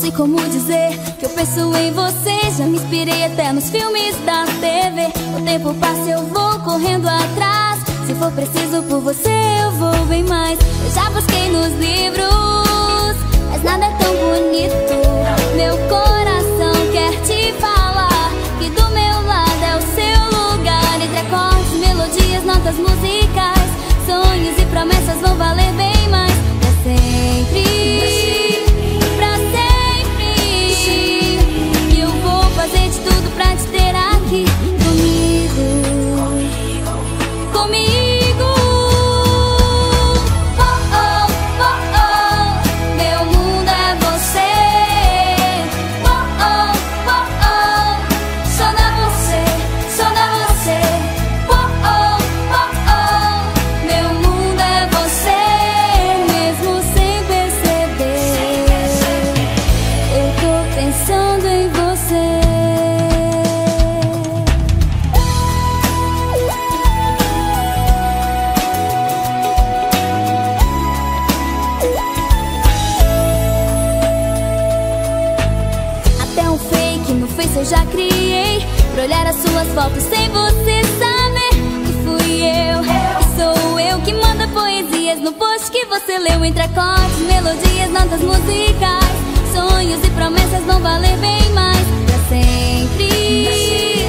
sei como dizer que eu penso em você. Já me inspirei até nos filmes da TV. O tempo passa, eu vou correndo atrás. Se for preciso por você, eu vou bem mais. Eu já busquei nos livros, mas nada é tão bonito. Meu coração quer te falar que do meu lado é o seu lugar. Entre acordes, melodias, notas musicais, sonhos e promessas vão valer bem mais. Pra sempre, pra sempre. E eu vou fazer de tudo pra te ter aqui comigo, comigo. Oh, oh, oh, oh, meu mundo é você. Oh, oh, oh, oh, só dá você, só dá você. Oh, oh, oh, oh, meu mundo é você. Mesmo sem perceber, eu tô pensando em você. Até um fake no Face eu já criei, pra olhar as suas fotos sem você saber que fui eu. E sou eu que manda poesias no post que você leu. Entre acordes, melodias, notas musicais, sonhos e promessas vão valer bem mais. Pra sempre,